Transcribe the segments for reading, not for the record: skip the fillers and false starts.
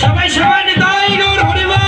সবাই সবাই নিতাই গৌর হরিবা।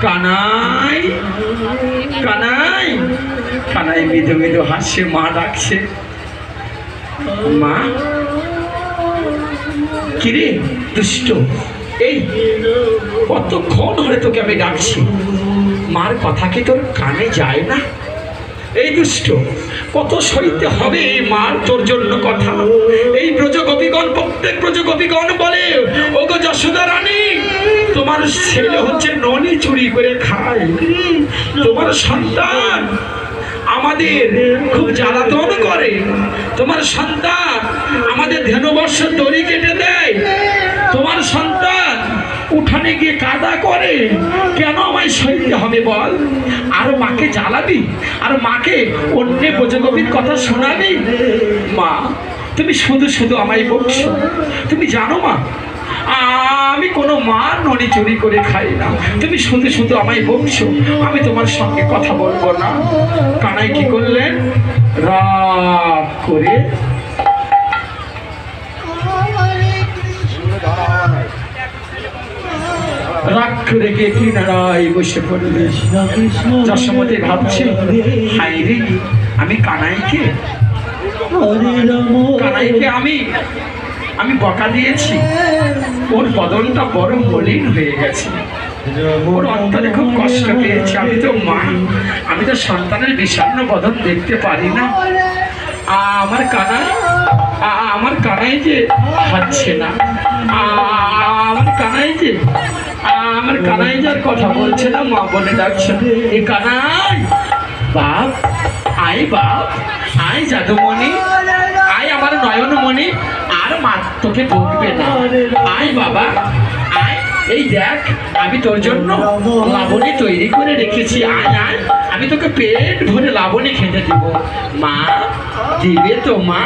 কানাই কানাই কানাই মৃদু মৃদু হাসছে, মা ডাকছে। মা কিরে দুষ্ট, এই কতক্ষণ ধরে তোকে আমি ডাকছি, মার কথা কি তোর কানে যায় না? এই দুষ্ট, কত সইতে হবে এই মার তোর জন্য কথা। এই ব্রজগোপীগণ, প্রত্যেক ব্রজগোপীগণ বলে, ওগো যশোদা রানী, তোমার ছেলে হচ্ছে ননি চুরি করে খায়, তোমার সন্তান আমাদের খুব জ্বালাতন করে, তোমার সন্তান আমাদের ধেনুবর্ষ দড়ি কেটে দেয়, তোমার সন্তান উঠানে গিয়ে কাদা করে। কেন আমায় সইতে হবে বল? আর মাকে জ্বালাবি, আর মাকে অন্য ব্রজগোপীর কথা শোনাবি? মা, তুমি শুধু শুধু আমায় বকছো। তুমি জানো মা, আমি কোনো মার ননি চুরি করে খাই না। তুমি শুধু শুধু আমায় বকছো, আমি তোমার সঙ্গে কথা বলবো না। কানাই কি করলেন? রাগ করে রাগ করে গিয়ে কিনারায় বসে পড়লে। যশোমতি ভাবছে, হাই রে, আমি কানাইকে আমি বকা দিয়েছি, ওর বদনটা বড় মলিন হয়ে গেছে, ওর অন্তরে খুব কষ্ট পেয়েছে। আমি তো মা, আমি তো সন্তানের বিষণ্ণ বদন দেখতে পারি না। আমার কানাই যে হাঁটছে না, আমার কানাই যার কথা বলছে না, মা বলে ডাকছে, এ কানাই, বাপ আয়, বাপ আয়, জাদুমণি আয়, আমার নয়নমণি, আর মা তোকে বকবে না, আয় বাবা আয়, এই দেখ আমি তোর জন্য লাবণী তৈরি করে রেখেছি, আয় আয়, আমি তোকে পেট ভরে লাবণী খেতে দিব। মা দিবে তো? মা